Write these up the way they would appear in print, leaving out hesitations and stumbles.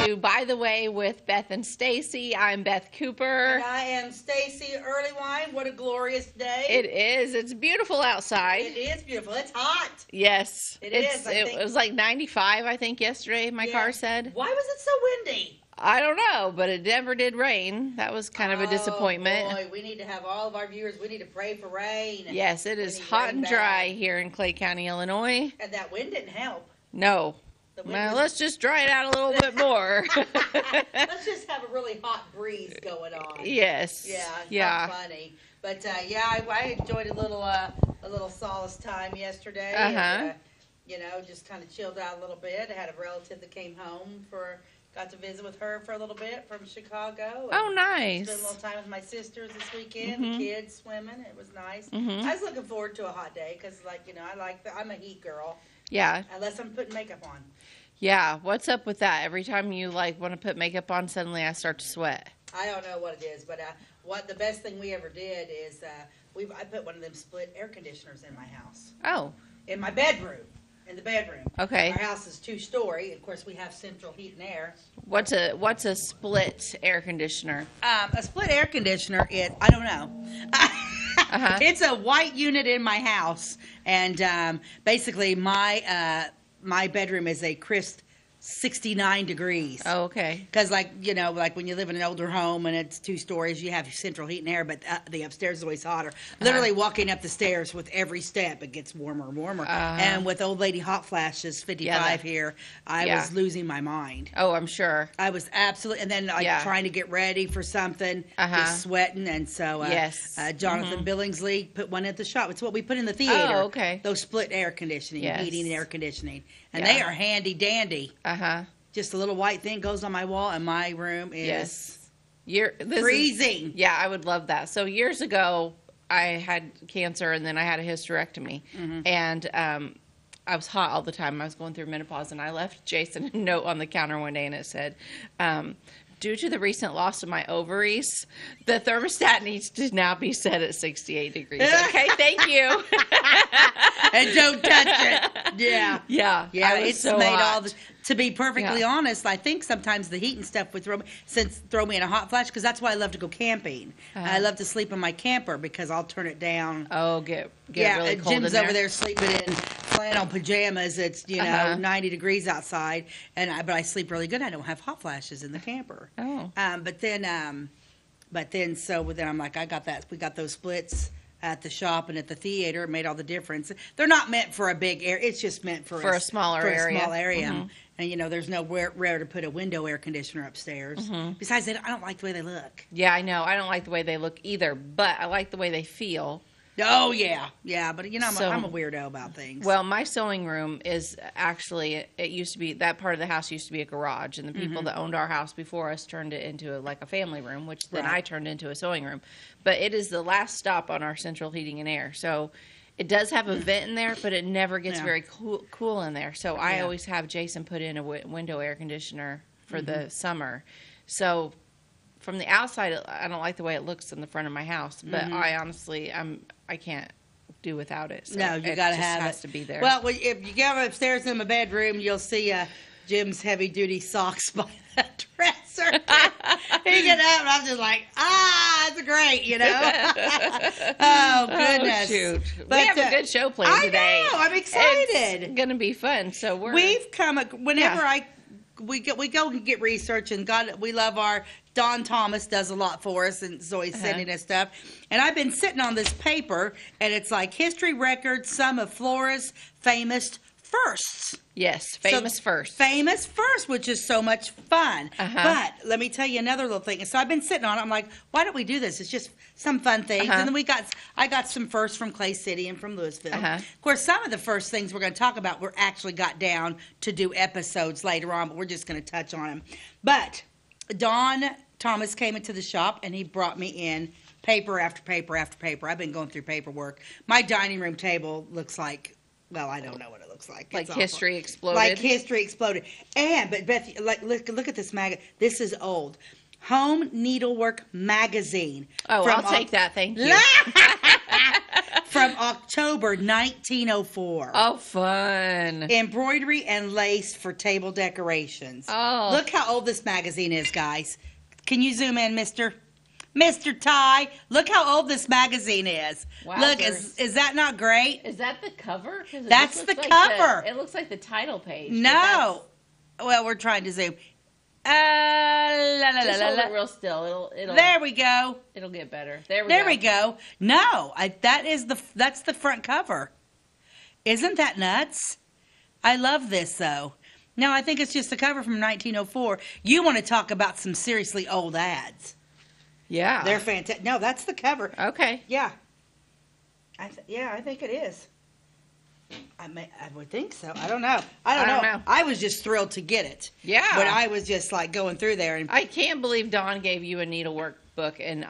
to By the Way with Beth and Stacey. I'm Beth Cooper. And I am Stacey Earlywine. What a glorious day. It is. It's beautiful outside. It is beautiful. It's hot. Yes. It was like 95, I think, yesterday, my car said. Why was it so windy? I don't know, but it never did rain. That was kind of a disappointment. Boy, we need to have all of our viewers, we need to pray for rain. Yes, it is hot and dry here in Clay County, Illinois. And that wind didn't help. No. Well, let's just dry it out a little bit more. Let's just have a really hot breeze going on. Yes. Yeah. Funny. But I enjoyed a little solace time yesterday. And, just kind of chilled out a little bit. I had a relative that came home got to visit with her for a little bit from Chicago. Oh, nice. Spent a little time with my sisters this weekend. The kids swimming. It was nice. I was looking forward to a hot day because, I'm a heat girl. Yeah. Unless I'm putting makeup on. Yeah. What's up with that? Every time you want to put makeup on, suddenly I start to sweat. I don't know what it is, but the best thing we ever did is I put one of them split air conditioners in my house. Oh. In my bedroom. In the bedroom. Okay. Our house is 2-story. Of course, we have central heat and air. What's a split air conditioner? A split air conditioner, I don't know. It's a white unit in my house, and basically my bedroom is a crisp 69 degrees. Oh, okay. Because like when you live in an older home and it's 2 stories, you have central heat and air, but the upstairs is always hotter. Literally walking up the stairs with every step, it gets warmer and warmer. And with old lady hot flashes, 55 here, I was losing my mind. Oh, I'm sure. I was absolutely, and then trying to get ready for something, just sweating, and so Jonathan Billingsley put one at the shop. It's what we put in the theater. Oh, okay. Those split air conditioning, heating and air conditioning, and they are handy dandy. Just a little white thing goes on my wall, and my room is freezing. I would love that. So years ago, I had cancer, and then I had a hysterectomy, and I was hot all the time. I was going through menopause, and I left Jason a note on the counter one day, and it said, due to the recent loss of my ovaries, the thermostat needs to now be set at 68 degrees. Okay, thank you. And don't touch it. Yeah. It's so made hot. all the. To be perfectly honest, I think sometimes the heat and stuff would throw me in a hot flash, because that's why I love to go camping. I love to sleep in my camper because I'll turn it down. Oh, get really cold Jim's in there. over there sleeping in flannel pajamas. It's 90 degrees outside, but I sleep really good. I don't have hot flashes in the camper. Oh. But then I'm like, I got that. We got those splits at the shop and at the theater. It made all the difference. They're not meant for a big area. It's just meant for a smaller area. And, there's nowhere to put a window air conditioner upstairs. Besides, I don't like the way they look. Yeah, I know. I don't like the way they look either, but I like the way they feel. Oh, yeah. Yeah, but, I'm a weirdo about things. Well, my sewing room is actually, it used to be, that part of the house used to be a garage, and the people that owned our house before us turned it into a family room, which then I turned into a sewing room. But it is the last stop on our central heating and air. So it does have a vent in there, but it never gets very cool in there. So I always have Jason put in a window air conditioner for the summer. So from the outside, I don't like the way it looks in the front of my house, but I honestly, I can't do without it. So no, you got to have it. It has to be there. Well, if you go upstairs in my bedroom, you'll see Jim's heavy-duty socks by the dresser. He get up, and I'm just like, it's great, Oh, goodness. Oh, shoot. But we have a good show planned today. I know. I'm excited. It's going to be fun. So we've come, whenever we go and get research, and we love Don Thomas does a lot for us, and so he's sending us stuff. And I've been sitting on this paper, and it's like history records, some of Flora's famous firsts. Yes, famous first. Famous first, which is so much fun. But let me tell you another little thing. So I've been sitting on it. I'm like, why don't we do this? It's just some fun things. And then I got some firsts from Clay City and from Louisville. Of course, some of the first things we're going to talk about, we're actually got down to do episodes later on, but we're just going to touch on them. But Don Thomas came into the shop, and he brought me in paper after paper after paper. I've been going through paperwork. My dining room table looks like, well, I don't know what it looks like. Like history exploded. Like history exploded. But Beth, look at this magazine. This is old. Home Needlework Magazine. Oh, I'll take that. Thank you. From October 1904. Oh, fun. Embroidery and lace for table decorations. Oh. Look how old this magazine is, guys. Can you zoom in, Mr. Ty? Look how old this magazine is. Wow, look, is that not great? Is that the cover? That's the cover. It looks like the title page. No. Well, we're trying to zoom. Just hold it real still. It'll. There we go. It'll get better. There we go. No, that's the front cover. Isn't that nuts? I love this though. No, I think it's just a cover from 1904. You want to talk about some seriously old ads? Yeah, they're fantastic. No, that's the cover. Okay. Yeah. I think it is. I would think so. I don't know. I don't know. I was just thrilled to get it. Yeah. But I was just like going through there, and I can't believe Dawn gave you a needlework book and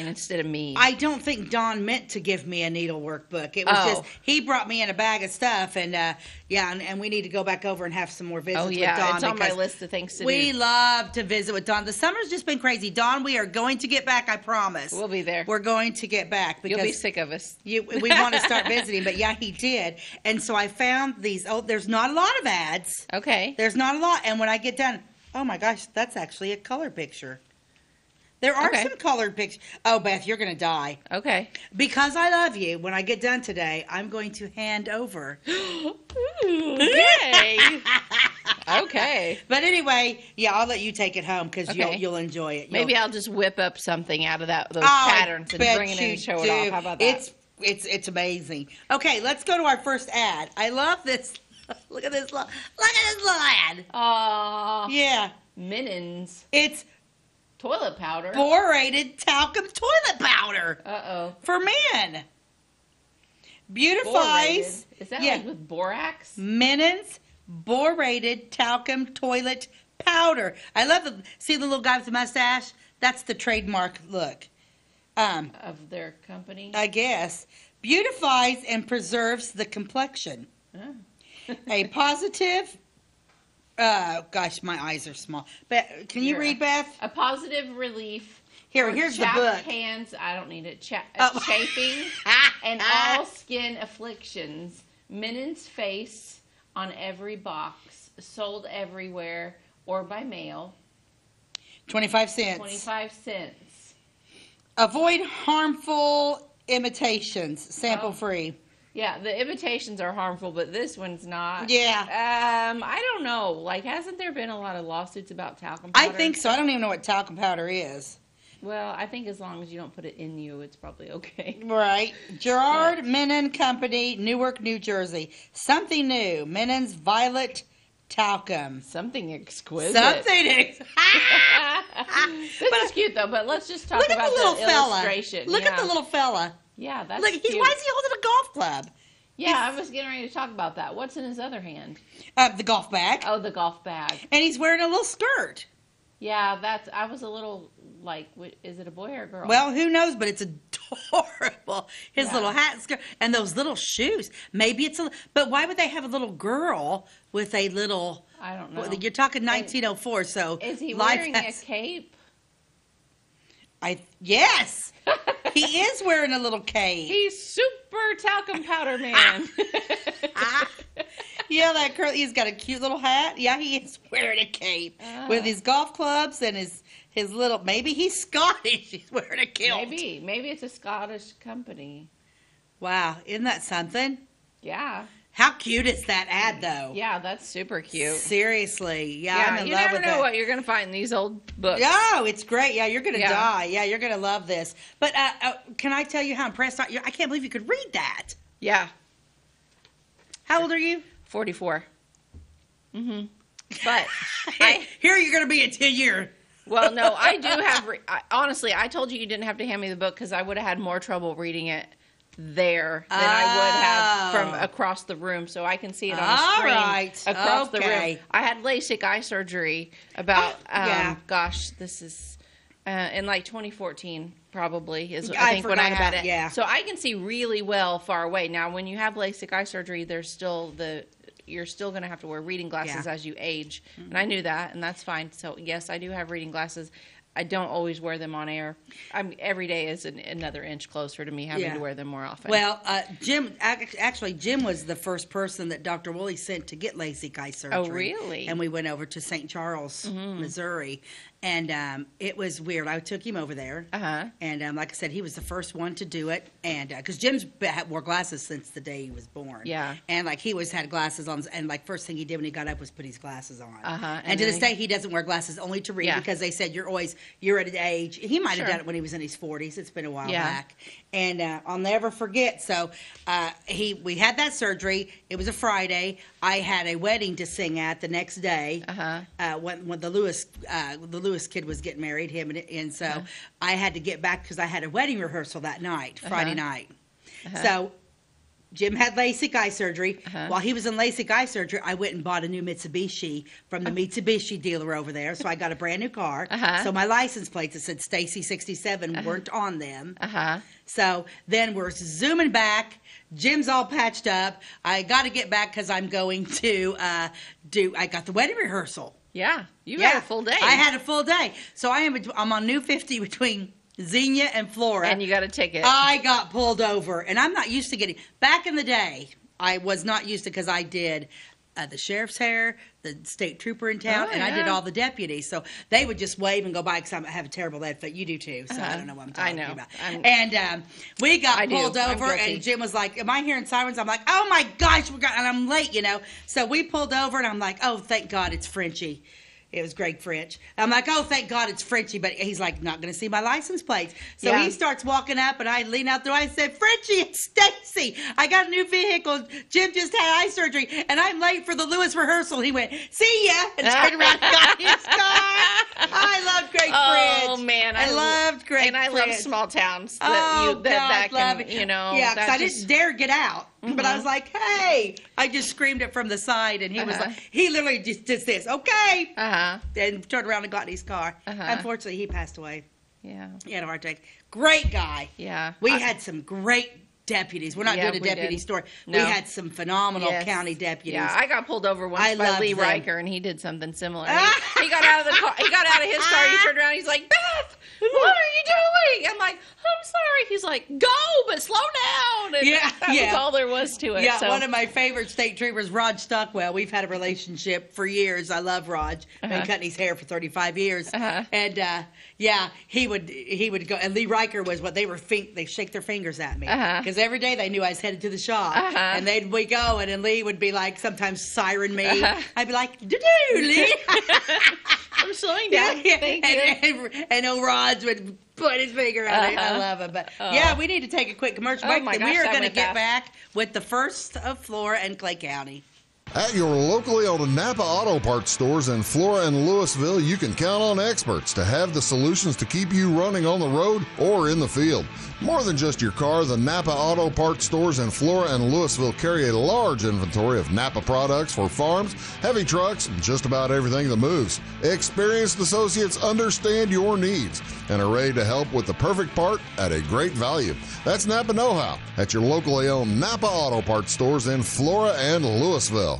instead of me. I don't think Dawn meant to give me a needlework book. It was just he brought me in a bag of stuff, and and we need to go back over and have some more visits with Dawn. It's on my list of things to do. We love to visit with Dawn. The summer's just been crazy. Dawn, we are going to get back, I promise. We'll be there. We're going to get back because you'll be sick of us. We want to start visiting, but yeah, he did. And so I found these. Oh, there's not a lot of ads. Okay. There's not a lot, and when I get done, oh my gosh, that's actually a color picture. There are some colored pictures. Oh, Beth, you're going to die. Okay. Because I love you, when I get done today, I'm going to hand over. Okay. Okay. But anyway, yeah, I'll let you take it home because you'll enjoy it. Maybe I'll just whip up something out of those patterns and bring it in and show it off. How about that? It's amazing. Okay, let's go to our first ad. I love this. Look at this. Look at this little ad. Aww. Yeah. Mittens. It's toilet powder. Borated talcum toilet powder. Uh-oh. For men. Beautifies. Borated. Is that like with borax? Mittens borated talcum toilet powder. I love see the little guy with the mustache? That's the trademark look. Of their company? I guess. Beautifies and preserves the complexion. Oh. A positive... gosh, my eyes are small. Can you read, Beth? A positive relief. Here's the book. Hands, I don't need it. Chafing and all skin afflictions. Mittens face on every box. Sold everywhere or by mail. 25 cents. 25 cents. Avoid harmful imitations. Sample free. Yeah, the imitations are harmful, but this one's not. Yeah. I don't know. Like, hasn't there been a lot of lawsuits about talcum powder? I think so. I don't even know what talcum powder is. Well, I think as long as you don't put it in you, it's probably okay. Right. Gerard Mennen Company, Newark, New Jersey. Something new. Mennen's Violet Talcum. Something exquisite. This is cute, though, but let's just talk about the illustration. Look at the little fella. Yeah, that's Look, cute. why is he holding a golf club? Yeah, I was getting ready to talk about that. What's in his other hand? The golf bag. Oh, the golf bag. And he's wearing a little skirt. Yeah, I was a little like, is it a boy or a girl? Well, who knows, but it's adorable. His little hat and skirt and those little shoes. Maybe it's but why would they have a little girl with a little, I don't know. You're talking 1904, so is he wearing a cape? Yes. He is wearing a little cape. He's super talcum powder man. Yeah, that girl, he's got a cute little hat. Yeah, he is wearing a cape with his golf clubs and his little, maybe he's Scottish. He's wearing a kilt. Maybe it's a Scottish company. Wow, isn't that something? Yeah. How cute is that ad, though? Yeah, that's super cute. Seriously. Yeah, I'm in love with it. You never know what you're going to find in these old books. Oh, it's great. Yeah, you're going to die. Yeah, you're going to love this. But can I tell you how impressed I can't believe you could read that. Yeah. How old are you? 44. Mm-hmm. But here you're going to be in 10 years. Well, no, I do have... honestly, I told you didn't have to hand me the book because I would have had more trouble reading it there than I would have from across the room, so I can see it on the screen across the room. I had LASIK eye surgery about, gosh, this is in like 2014 probably is I think when I had it. Yeah. So I can see really well far away. Now, when you have LASIK eye surgery, there's still you're still going to have to wear reading glasses as you age, and I knew that, and that's fine. So yes, I do have reading glasses. I don't always wear them on air. Every day is another inch closer to me having to wear them more often. Well, Jim was the first person that Dr. Woolley sent to get LASIK eye surgery. Oh, really? And we went over to St. Charles, Missouri. And it was weird. I took him over there. And like I said, he was the first one to do it. And because Jim's wore glasses since the day he was born. Yeah. And like he always had glasses on. And like first thing he did when he got up was put his glasses on. And to this day, he doesn't wear glasses only to read because they said you're at an age. He might have done it when he was in his 40s. It's been a while back. And I'll never forget. So we had that surgery. It was a Friday. I had a wedding to sing at the next day. When the Lewis kid was getting married, and so I had to get back because I had a wedding rehearsal that night, Friday night. So Jim had LASIK eye surgery. While he was in LASIK eye surgery, I went and bought a new Mitsubishi from the Mitsubishi dealer over there. So I got a brand new car. So my license plates that said Stacey 67 weren't on them. So then we're zooming back. Jim's all patched up. I got to get back because I'm going to I got the wedding rehearsal. Yeah, you had a full day. I had a full day. So I'm on New 50 between Xenia and Flora. And you got a ticket. I got pulled over, and I'm not used to getting. Back in the day, I was not used to because I did the sheriff's hair, the state trooper in town, and I did all the deputies. So they would just wave and go by because I have a terrible lead foot. You do too, so I don't know what I'm talking about. And we got pulled over, and Jim was like, "Am I hearing sirens?" I'm like, "Oh my gosh, and I'm late, you know." So we pulled over, and I'm like, "Oh, thank God it's Frenchie." It was Greg French. I'm like, oh, thank God it's Frenchie, but he's like, not going to see my license plates. So he starts walking up, and I lean out the door. I said, Frenchie, it's Stacey. I got a new vehicle. Jim just had eye surgery, and I'm late for the Lewis rehearsal. He went, see ya, and turned around and got his car. I love Greg French. Oh, man. I loved Greg And I French. love small towns. That love it. You know. Yeah, because I didn't dare get out. But I was like, hey. I just screamed it from the side, and he was like, he literally just did this, okay. And turned around and got in his car. Unfortunately, he passed away. Yeah. He had a heart attack. Great guy. Yeah. We had some great deputies. We're not doing a deputy story. No. We had some phenomenal county deputies. Yeah, I got pulled over once by Lee Riker, and he did something similar. He got out of the car. He got out of his car. He turned around. He's like, Beth, what are you doing? I'm like, I'm sorry. He's like, go, but slow down. And that was all there was to it. Yeah, one of my favorite state troopers, Rod Stockwell. We've had a relationship for years. I love Rod. Been cutting his hair for 35 years. And he would go. And Lee Riker was what they were. They shake their fingers at me because every day they knew I was headed to the shop, and we go, and Lee would be like sometimes siren me. I'd be like, "Do-do, Lee." I'm slowing down. Thank you. And old Rods would put his finger on it. I love it. But we need to take a quick commercial break. We are going to get back with the first of Flora and Clay County. At your locally owned Napa Auto Parts stores in Flora and Louisville, you can count on experts to have the solutions to keep you running on the road or in the field. More than just your car, the Napa Auto Parts stores in Flora and Louisville carry a large inventory of Napa products for farms, heavy trucks, and just about everything that moves. Experienced associates understand your needs and are ready to help with the perfect part at a great value. That's Napa Know-How at your locally owned Napa Auto Parts stores in Flora and Louisville.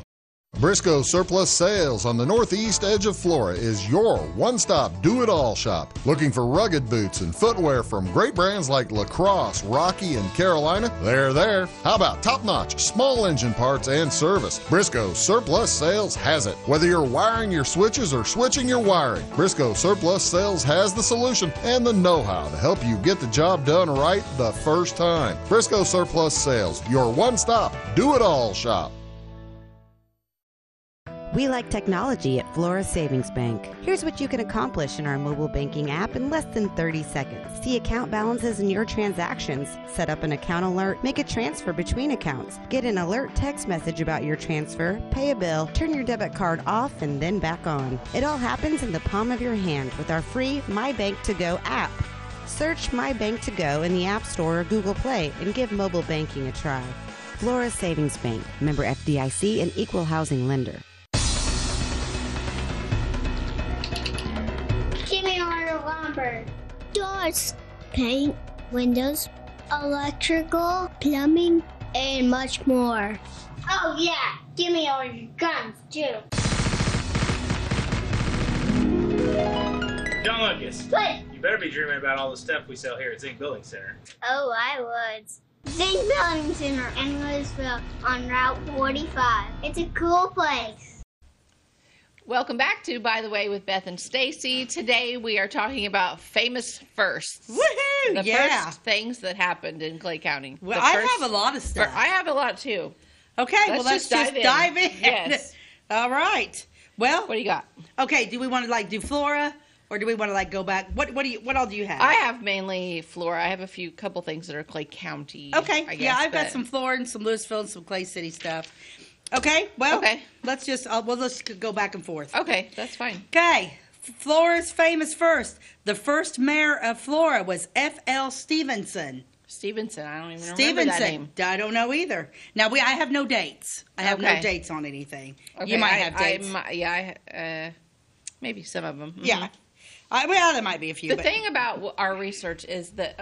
Briscoe Surplus Sales on the northeast edge of Flora is your one-stop do-it-all shop. Looking for rugged boots and footwear from great brands like Lacrosse, Rocky, and Carolina? They're there. How about top-notch small engine parts and service? Briscoe Surplus Sales has it. Whether you're wiring your switches or switching your wiring, Briscoe Surplus Sales has the solution and the know-how to help you get the job done right the first time. Briscoe Surplus Sales, your one-stop do-it-all shop. We like technology at Flora Savings Bank. Here's what you can accomplish in our mobile banking app in less than 30 seconds. See account balances in your transactions, set up an account alert, make a transfer between accounts, get an alert text message about your transfer, pay a bill, turn your debit card off and then back on. It all happens in the palm of your hand with our free My Bank to Go app. Search My Bank to Go in the App Store or Google Play and give mobile banking a try. Flora Savings Bank, member FDIC and equal housing lender. Jimmy ordered lumber, doors, paint, windows, electrical, plumbing, and much more. Oh yeah, Jimmy ordered guns too. John Lucas. What? You better be dreaming about all the stuff we sell here at Zink Building Center. Oh, I would. Zink Building Center in Louisville on Route 45. It's a cool place. Welcome back to By the Way with Beth and Stacey. Today we are talking about famous firsts. Woohoo! The first things that happened in Clay County. Well, I have a lot of stuff. I have a lot too. Okay, let's just dive in. Yes. All right. Well, What do you got? okay, do we want to do flora or do we want to go back? What all do you have? I have mainly flora. I have a couple things that are Clay County. Okay, I guess, I've got some flora and some Louisville and some Clay City stuff. Okay, well, let's just let's go back and forth. Okay, that's fine. Okay, Flora's famous first. The first mayor of Flora was F.L. Stevenson. Stevenson, I don't even remember that name. I don't know either. Now I have no dates. I have no dates on anything. Okay, you might have dates. Maybe some of them. Mm-hmm. Yeah. Well, there might be a few. The thing about our research is that,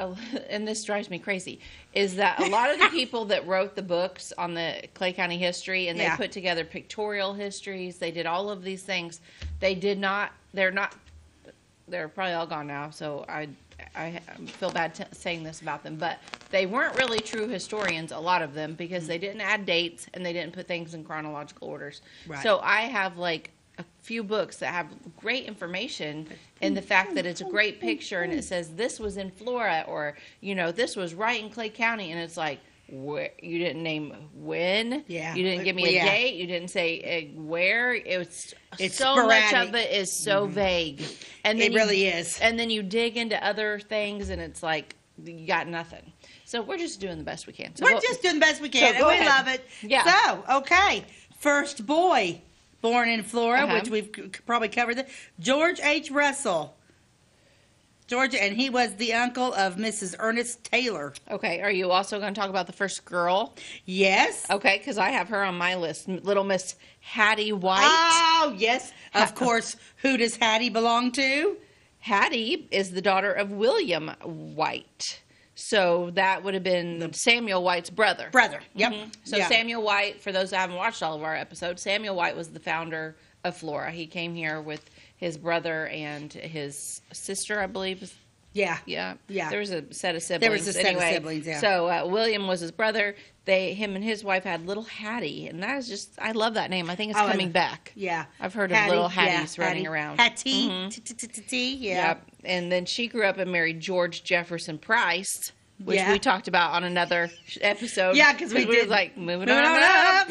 and this drives me crazy, is that a lot of the people that wrote the books on the Clay County history and they put together pictorial histories, they did all of these things. They're probably all gone now, so I feel bad saying this about them, but they weren't really true historians, a lot of them, because they didn't add dates and they didn't put things in chronological orders. Right. So I have a few books that have great information in the fact that it's a great picture and it says this was in Flora or, this was right in Clay County, and it's like, where, you didn't name when. Yeah. You didn't give me a date. You didn't say where. It's so sporadic. Much of it is so vague. And then it really is. And then you dig into other things, and it's like you got nothing. So we're just doing the best we can. So we're just doing the best we can, and we love it. Yeah. So, okay. First boy born in Flora, which we've probably covered. George H. Russell. Georgia, and he was the uncle of Mrs. Ernest Taylor. Okay, are you also going to talk about the first girl? Yes. Okay, because I have her on my list, little Miss Hattie White. Oh, yes. Of course, who does Hattie belong to? Hattie is the daughter of William White. So that would have been Samuel White's brother. Yep. Mm-hmm. So Samuel White, for those that haven't watched all of our episodes, Samuel White was the founder of Flora. He came here with his brother and his sister, I believe. Yeah. There was a set of siblings. So William was his brother. Him and his wife had little Hattie, and that is just, I love that name. I think it's coming back. Yeah. I've heard of little Hatties running around. Hattie. Yeah. And then she grew up and married George Jefferson Price, which we talked about on another episode. Yeah, because we did. Were moving on up.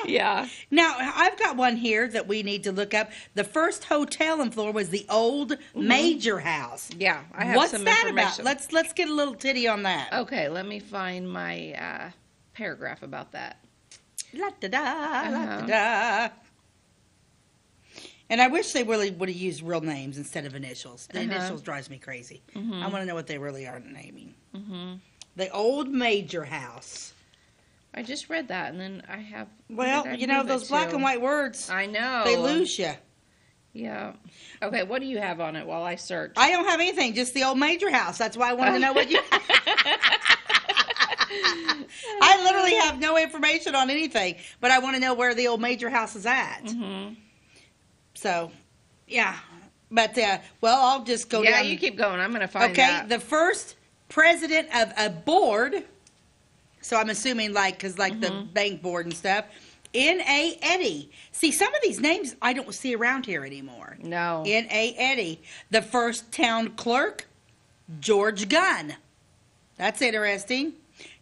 Yeah. Now, I've got one here that we need to look up. The first hotel in Florida was the Old Major House. Yeah, I have some information. What's that about? Let's get a little titty on that. Okay, let me find my paragraph about that. La-da-da, la-da-da. And I wish they really would have used real names instead of initials. The initials drives me crazy. I want to know what they really are naming. The Old Major House. I just read that, and then I have... Well, those black and white words. I know. They lose you. Yeah. Okay, what do you have on it while I search? I don't have anything, just the Old Major House. That's why I wanted to know what you... I literally have no information on anything, but I want to know where the Old Major House is at. So, yeah. But, I'll just go down. Yeah, you keep going. I'm going to find that. Okay, the first president of a board... So I'm assuming the bank board and stuff. N.A. Eddy. See, some of these names I don't see around here anymore. No. N.A. Eddy. The first town clerk, George Gunn. That's interesting.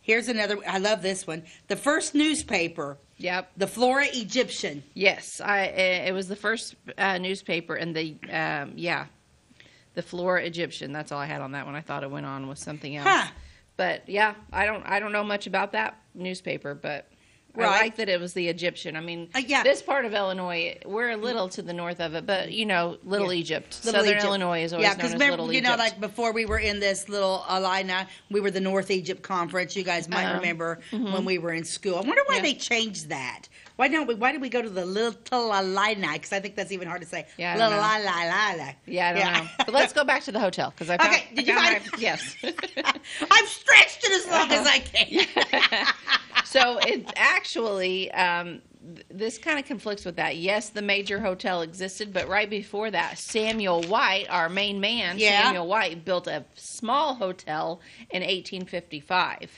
Here's another. I love this one. The first newspaper. Yep. The Flora Egyptian. Yes. It was the first newspaper in the, the Flora Egyptian. That's all I had on that one. I thought it went on with something else. Huh. But yeah, I don't know much about that newspaper, but I like that it was the Egyptian. I mean, this part of Illinois, we're a little to the north of it, but Little Egypt. Southern Illinois is always known as Little Egypt. Like before we were in this little Illini, we were the North Egypt Conference. You guys might remember when we were in school. I wonder why they changed that. Why did we go to the Little Illini? Because I think that's even hard to say. Yeah, Little Illini. Yeah, I don't know. But let's go back to the hotel because I found. Okay, did you find it? Yes. I've stretched it as long as I can. So it's actually this kind of conflicts with that. Yes, the Major Hotel existed, but right before that, Samuel White, our main man, Samuel White, built a small hotel in 1855.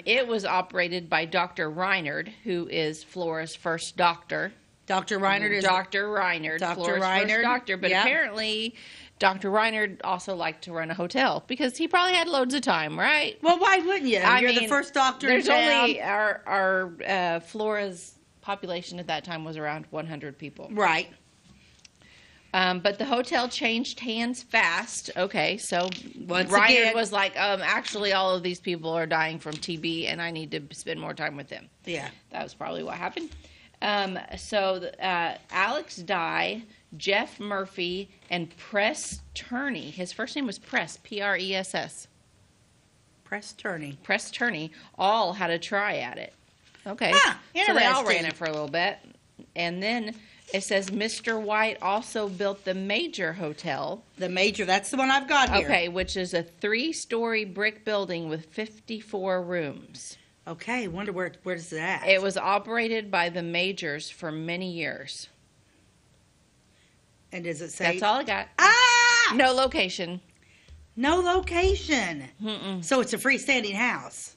It was operated by Dr. Reinard, who is Flora's first doctor. Dr. Reinard is Dr. Reinard, Flora's first doctor. But apparently, Dr. Reinard also liked to run a hotel because he probably had loads of time, right? Well, why wouldn't you? You're the first doctor in town. There's only our Flora's population at that time was around 100 people. Right. But the hotel changed hands fast. Okay, so Reinard was like, actually, all of these people are dying from TB, and I need to spend more time with them. Yeah. That was probably what happened. Alex Dye, Jeff Murphy, and Press Turney. His first name was Press, Press. Press Turney. Press Turney all had a try at it. Okay. Interesting. So they all ran it for a little bit. And then it says Mr. White also built the Major Hotel. The Major, that's the one I've got here. Okay, which is a 3-story brick building with 54 rooms. Okay, wonder where's that? It was operated by the Majors for many years. And does it say? That's all I got. No location. No location. Mm-mm. So it's a freestanding house.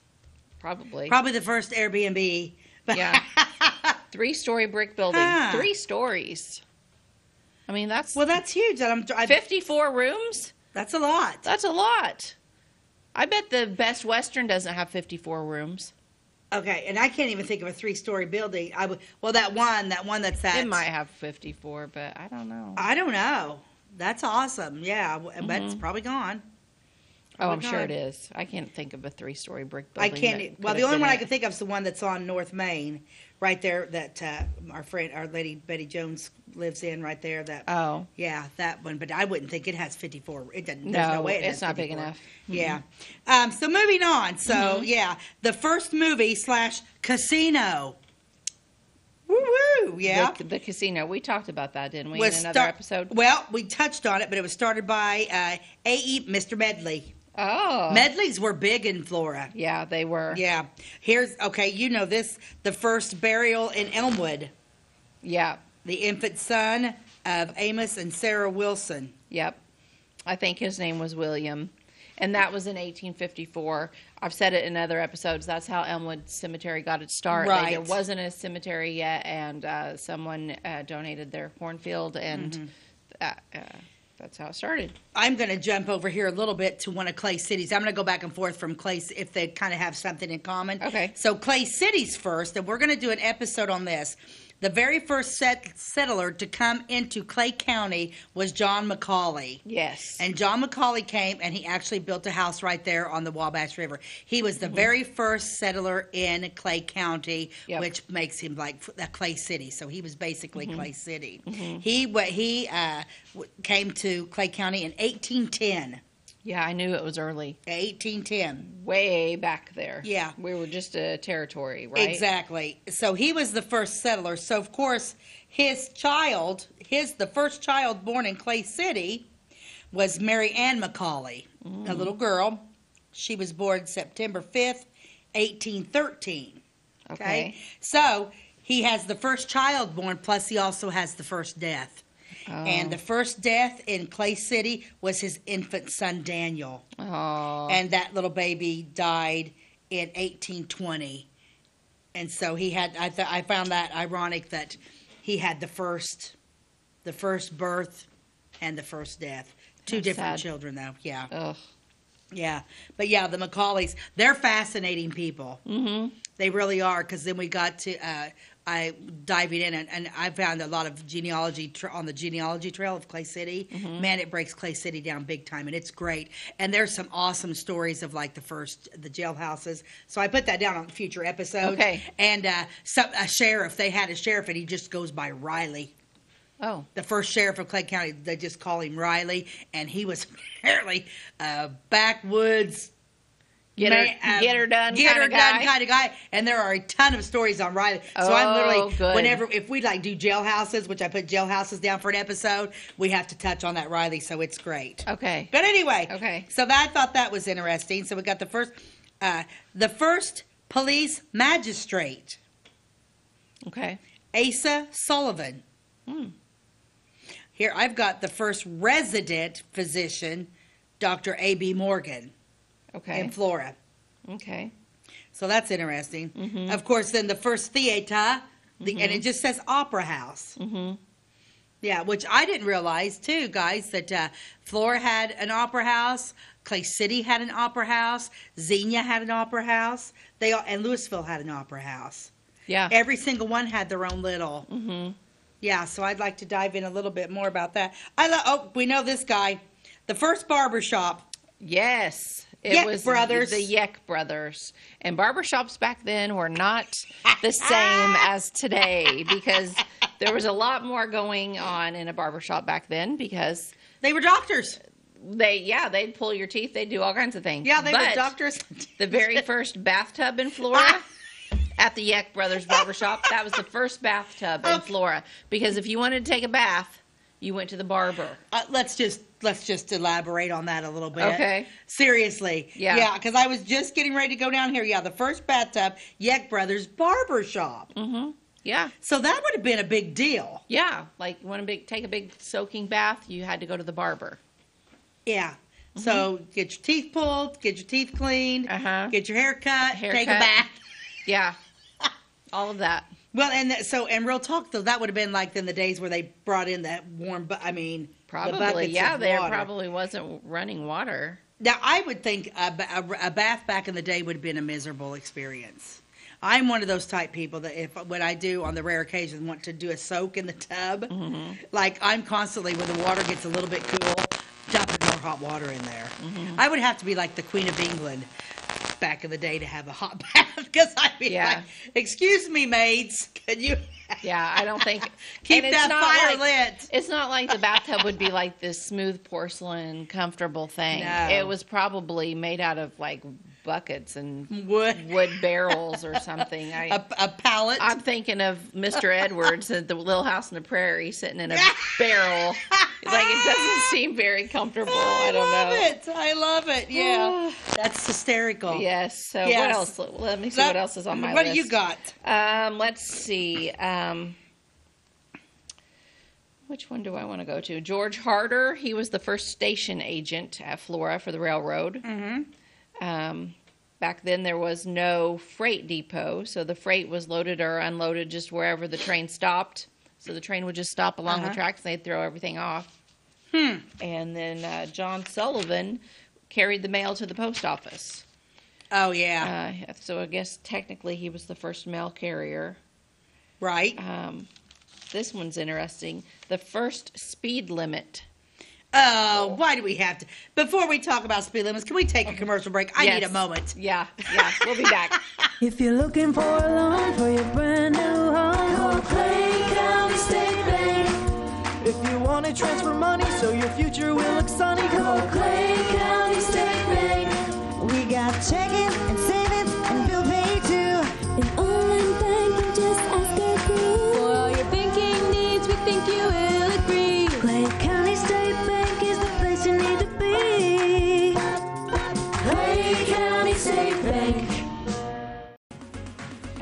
Probably the first Airbnb. Yeah. 3-story brick building. 3 stories. I mean, that's huge. 54 rooms? That's a lot. That's a lot. I bet the Best Western doesn't have 54 rooms. Okay, and I can't even think of a 3-story building. That one that's that. It might have 54, but I don't know. I don't know. That's awesome. Yeah, but it's probably gone. I'm sure it is. I can't think of a 3-story brick building. I can't. Well, the only one I can think of is the one that's on North Main, right there. That our lady Betty Jones lives in, right there. That. Yeah, that one. But I wouldn't think it has 54. It doesn't. There's no way it's not 54. big enough. Yeah. So moving on. So the first movie / casino. Woo woo! Yeah. The casino. We talked about that, didn't we? In another episode. Well, we touched on it, but it was started by Mr. Medley. Oh. Medleys were big in Flora. Yeah, they were. Yeah. The first burial in Elmwood. Yeah. The infant son of Amos and Sarah Wilson. Yep. I think his name was William. And that was in 1854. I've said it in other episodes. That's how Elmwood Cemetery got its start. Right. There wasn't a cemetery yet, and someone donated their cornfield, and that's how it started. I'm going to jump over here a little bit to one of Clay City's. I'm going to go back and forth from Clay, if they kind of have something in common. Okay. So Clay City's first, and we're going to do an episode on this. The very first settler to come into Clay County was John McCauley. Yes. And John McCauley came, and he actually built a house right there on the Wabash River. He was the very first settler in Clay County, which makes him like a Clay City. So he was basically Clay City. He came to Clay County in 1810. Yeah, I knew it was early. 1810. Way back there. Yeah. We were just a territory, right? Exactly. So he was the first settler. So, of course, the first child born in Clay City was Mary Ann McCauley, a little girl. She was born September 5th, 1813. Okay. So he has the first child born, plus he also has the first death. Oh. And the first death in Clay City was his infant son, Daniel. Oh. And that little baby died in 1820. And so he had, I found that ironic that he had the first birth and the first death. Two different children, though. Yeah. Ugh. Yeah. But yeah, the McCaulays, they're fascinating people. Mm-hmm. They really are, because then we got to diving in, and I found a lot of genealogy on the genealogy trail of Clay City. Mm-hmm. Man, it breaks Clay City down big time, and it's great. And there's some awesome stories of like the jailhouses. So I put that down on future episodes. Okay. And a sheriff, they had a sheriff, and he just goes by Riley. Oh. The first sheriff of Clay County, they just call him Riley, and he was apparently backwoods. Get her done kind of guy. And there are a ton of stories on Riley. So I'm literally, if we like do jailhouses, which I put jailhouses down for an episode, we have to touch on that Riley. So it's great. Okay. But anyway. Okay. So I thought that was interesting. So we got the first police magistrate. Okay. Asa Sullivan. Here, I've got the first resident physician, Dr. A.B. Morgan, in Flora. Okay. So that's interesting. Of course, then the first theater, and it just says Opera House. Yeah, which I didn't realize, too, guys, that Flora had an opera house, Clay City had an opera house, Xenia had an opera house, and Louisville had an opera house. Yeah. Every single one had their own little. Yeah, so I'd like to dive in a little bit more about that. We know this guy. The first barber shop. Yes. It was Brothers. The Yeck Brothers. And barbershops back then were not the same as today because there was a lot more going on in a barbershop back then because they were doctors. They'd pull your teeth. They'd do all kinds of things. Yeah, they were doctors. The very first bathtub in Flora at the Yeck Brothers Barbershop, that was the first bathtub in Flora. Because if you wanted to take a bath, you went to the barber. Let's just elaborate on that a little bit. Okay. Seriously. Yeah, because I was just getting ready to go down here. Yeah, the first bathtub, Yeck Brothers Barbershop. Yeah. So that would have been a big deal. Yeah, like you want to take a big soaking bath, you had to go to the barber. Yeah. So get your teeth pulled, get your teeth cleaned, get your hair cut, take a bath. Yeah. All of that. Well, and real talk though, that would have been like in the days where they brought in that warm, probably, there probably wasn't running water. Now, I would think a bath back in the day would have been a miserable experience. I'm one of those type people that when I do on the rare occasion want to do a soak in the tub, like I'm constantly when the water gets a little bit cool, dumping more hot water in there. I would have to be like the Queen of England back in the day to have a hot bath because I'd be like, excuse me, maids, can you? Yeah, I don't think keep that fire lit. It's not like the bathtub would be like this smooth porcelain, comfortable thing. No. It was probably made out of like buckets and wood barrels or something. A pallet. I'm thinking of Mr. Edwards at the Little House on the Prairie sitting in a barrel. Like it doesn't seem very comfortable. I don't know. I love it. Yeah, that's hysterical. Yes. So what else? Let me see what else is on my list. What do you got? Let's see. Which one do I want to go to? George Harder. He was the first station agent at Flora for the railroad. Back then there was no freight depot, so the freight was loaded or unloaded just wherever the train stopped. So the train would just stop along the tracks and they'd throw everything off. And then John Sullivan carried the mail to the post office. Oh, yeah. So I guess technically he was the first mail carrier. Right. This one's interesting. The first speed limit. Oh, why do we have to? Before we talk about speed limits, can we take a commercial break? I need a moment. Yeah, we'll be back. If you're looking for a loan for your brand new home, call Clay County State Bank. If you want to transfer money so your future will look sunny, call Clay County State Bank. We got checking and savings and bill pay too. An online banking, just ask our crew. For all your banking needs, we think you will agree. Clay County State Bank is the place you need to be. Clay County State Bank.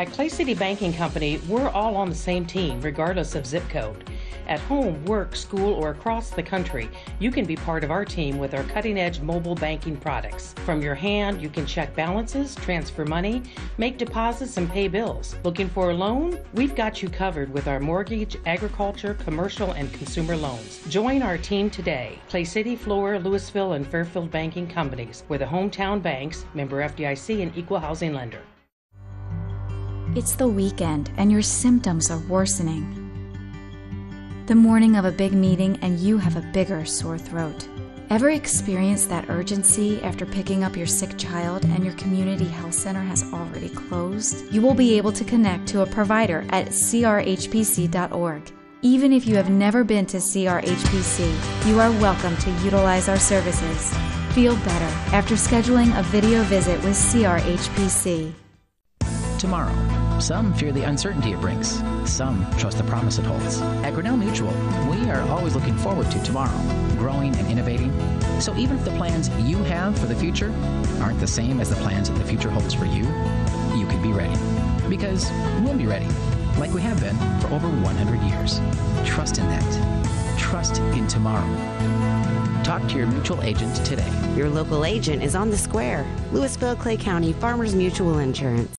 At Clay City Banking Company, we're all on the same team, regardless of zip code. At home, work, school, or across the country, you can be part of our team with our cutting-edge mobile banking products. From your hand, you can check balances, transfer money, make deposits, and pay bills. Looking for a loan? We've got you covered with our mortgage, agriculture, commercial, and consumer loans. Join our team today. Clay City, Flora, Louisville, and Fairfield Banking Companies. We're the hometown banks, member FDIC, and equal housing lender. It's the weekend, and your symptoms are worsening. The morning of a big meeting, and you have a bigger sore throat. Ever experienced that urgency after picking up your sick child and your community health center has already closed? You will be able to connect to a provider at crhpc.org. Even if you have never been to CRHPC, you are welcome to utilize our services. Feel better after scheduling a video visit with CRHPC. Tomorrow. Some fear the uncertainty it brings. Some trust the promise it holds. At Grinnell Mutual, we are always looking forward to tomorrow, growing and innovating. So even if the plans you have for the future aren't the same as the plans that the future holds for you, you can be ready. Because we'll be ready. like we have been for over 100 years. Trust in that. Trust in tomorrow. Talk to your mutual agent today. Your local agent is on the square. Louisville, Clay County Farmers Mutual Insurance.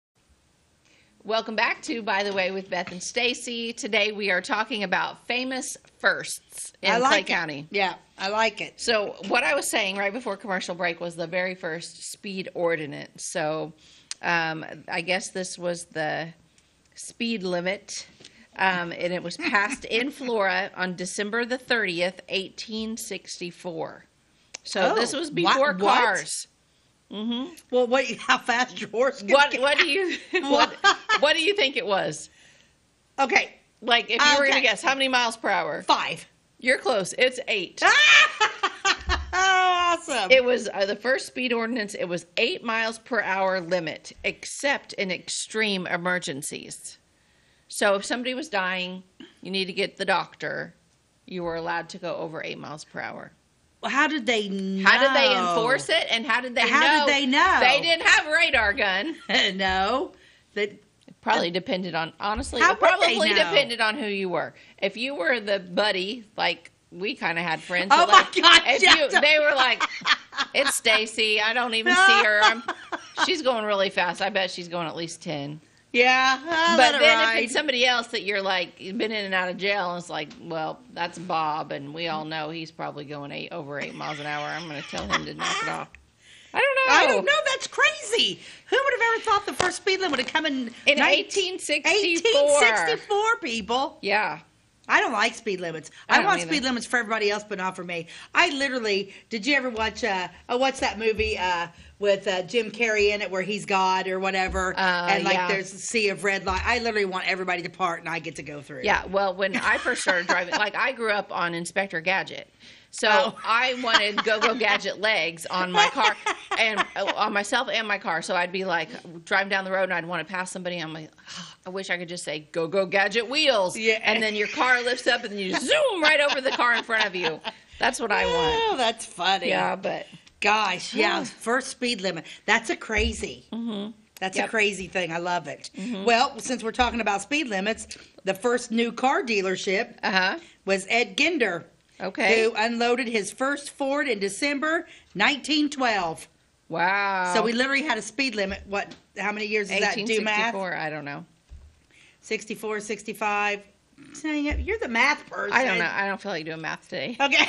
Welcome back to By the Way with Beth and Stacey. Today we are talking about famous firsts in Clay County. Yeah, I like it. So what I was saying right before commercial break was the very first speed ordinance. So I guess this was the speed limit, and it was passed in Flora on December the 30th, 1864. So this was before cars. Mm-hmm. Well, how fast your horse can what do you what do you think it was? Okay, like if you were going to guess, how many miles per hour? 5. You're close. It's 8. Awesome. It was the first speed ordinance. It was 8 miles per hour limit, except in extreme emergencies. So if somebody was dying, you need to get the doctor. You were allowed to go over 8 miles per hour. Well, how did they know? How did they enforce it, and how did they know? How did they know? They didn't have a radar gun. No. It probably depended on, honestly, How it probably would they know? depended on who you were. If you were the buddy, like we kind of had friends. Oh, like, my God. if they were like, it's Stacey. I don't even see her. She's going really fast. I bet she's going at least 10. Yeah, but then if it's somebody else that you're like been in and out of jail, and it's like, well, that's Bob, and we all know he's probably going over 8 miles an hour. I'm going to tell him to knock it off. I don't know. That's crazy. Who would have ever thought the first speed limit would come in 1864? 1864, people. Yeah. I don't like speed limits. I want speed limits for everybody else, but not for me. I literally, did you ever watch, what's that movie with Jim Carrey in it where he's God or whatever, and there's a sea of red light. I literally want everybody to part and I get to go through. Yeah, well, when I first started driving, like I grew up on Inspector Gadget. So I wanted Go-Go Gadget legs on my car, and on myself and my car. So I'd be like driving down the road and I'd want to pass somebody. I'm like, I wish I could just say Go-Go Gadget wheels. Yeah. And then your car lifts up and then you zoom right over the car in front of you. That's what I want. Oh, that's funny. Yeah, but. Gosh, yeah, first speed limit. That's a crazy. Mm-hmm. That's a crazy thing. I love it. Mm-hmm. Well, since we're talking about speed limits, the first new car dealership was Ed Ginder. Okay. Who unloaded his first Ford in December 1912. Wow. So we literally had a speed limit. How many years is that? Do math? 1864, I don't know. 64, 65. You're the math person. I don't know. I don't feel like doing math today. Okay.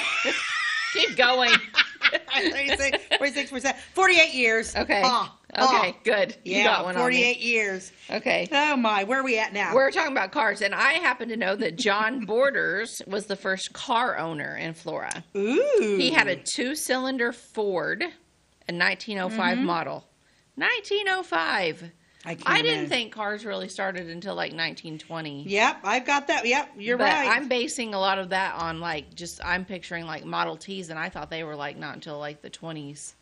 Keep going. 46%. 48 years. Okay. Okay, good. Yeah, you got one 48 years. Okay. Oh, my. Where are we at now? We're talking about cars, and I happen to know that John Borders was the first car owner in Flora. Ooh. He had a 2-cylinder Ford, a 1905 model. 1905. I didn't think cars really started until like 1920. Yep, I've got that. Yep, you're right. I'm basing a lot of that on I'm picturing like Model Ts, and I thought they were like not until like the 20s.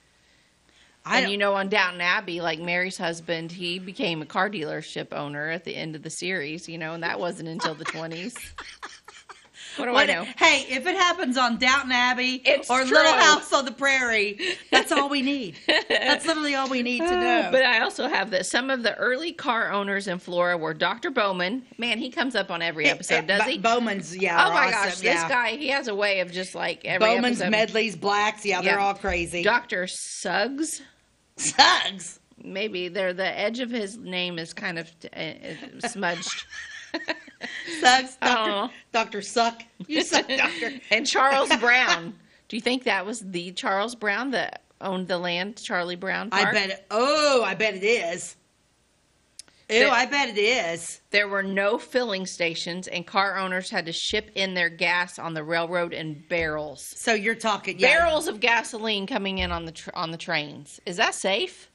And on Downton Abbey, like Mary's husband, he became a car dealership owner at the end of the series, and that wasn't until the 20s. What do I know? Hey, if it happens on Downton Abbey it's or true. Little House on the Prairie, that's all we need. That's literally all we need to know. But I also have that some of the early car owners in Flora were Dr. Bowman. Man, he comes up on every episode, does he? Bowman's, Oh my gosh, awesome. This guy, he has a way of just like every Bowman's, episode. Medleys, Blacks, they're all crazy. Dr. Suggs. Suggs? Maybe the edge of his name is kind of smudged. Suggs, Dr. Suck. You suck, Doctor. And Charles Brown. Do you think that was the Charles Brown that owned the land, Charlie Brown Park? I bet it is. I bet it is. There were no filling stations, and car owners had to ship in their gas on the railroad in barrels. So you're talking barrels of gasoline coming in on the trains. Is that safe?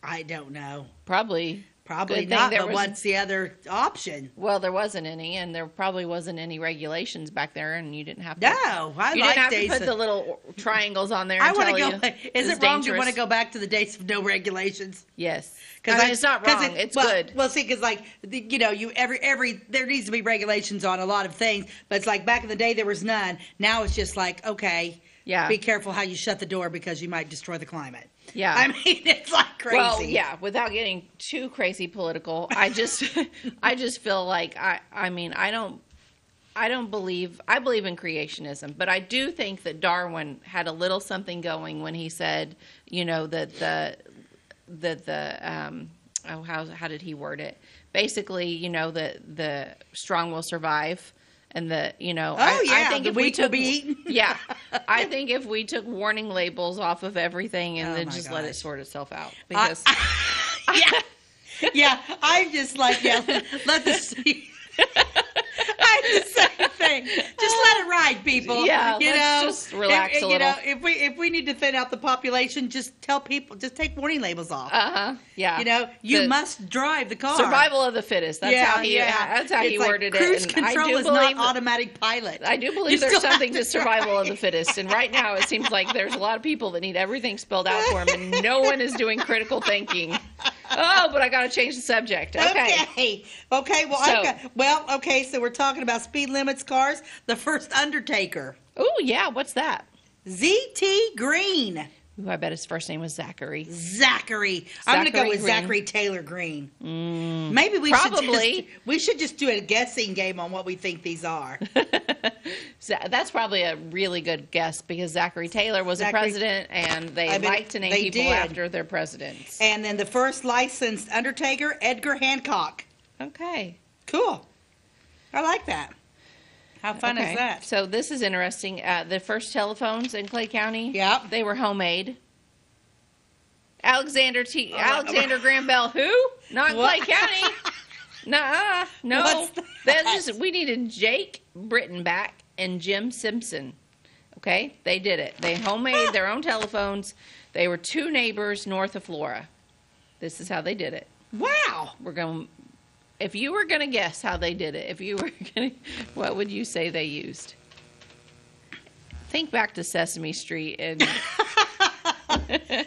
I don't know. Probably not, but what's the other option? Well, there wasn't any, and there probably wasn't any regulations back there, and you didn't have to. No, you didn't have to put the little triangles on there. I want to go. Is it wrong to want to go back to the days of no regulations? Yes, because it's not wrong. It's good. Well, see, because there needs to be regulations on a lot of things, but it's like back in the day there was none. Now it's just like, okay, Yeah. Be careful how you shut the door because you might destroy the climate. Yeah. I mean, it's like crazy. Well, yeah, without getting too crazy political, I just feel like I believe in creationism, but I do think that Darwin had a little something going when he said, that how did he word it? Basically, that the strong will survive. And I think if we took, will be eaten. Yeah, I think if we took warning labels off of everything and then just let it sort itself out, because I'm just like let the I'm the same thing. Just let it ride, people. Yeah, let's just relax a little. If we need to thin out the population, just tell people, just take warning labels off. Yeah. You must drive the car. Survival of the fittest. That's how he worded it. Cruise control is not automatic pilot. I do believe there's something to survival of the fittest, and right now it seems like there's a lot of people that need everything spelled out for them, and no one is doing critical thinking. Oh, but I got to change the subject. Okay. Okay. So we're talking about speed limits cars. The first Undertaker. Oh, yeah. What's that? Z.T. Green. Ooh, I bet his first name was Zachary. Zachary. I'm going to go with Green. Zachary Taylor Green. Maybe we should just do a guessing game on what we think these are. That's probably a really good guess because Zachary Taylor was a president, and they like to name people after their presidents. And then the first licensed Undertaker, Edgar Hancock. Okay. Cool. I like that. How fun is that? So this is interesting. The first telephones in Clay County, they were homemade. Alexander Graham Bell, who? Not in Clay County. Nuh-uh. No. We needed Jake Brittenback and Jim Simpson. Okay? They did it. They homemade their own telephones. They were 2 neighbors north of Flora. This is how they did it. Wow. If you were going to guess how they did it, what would you say they used? Think back to Sesame Street and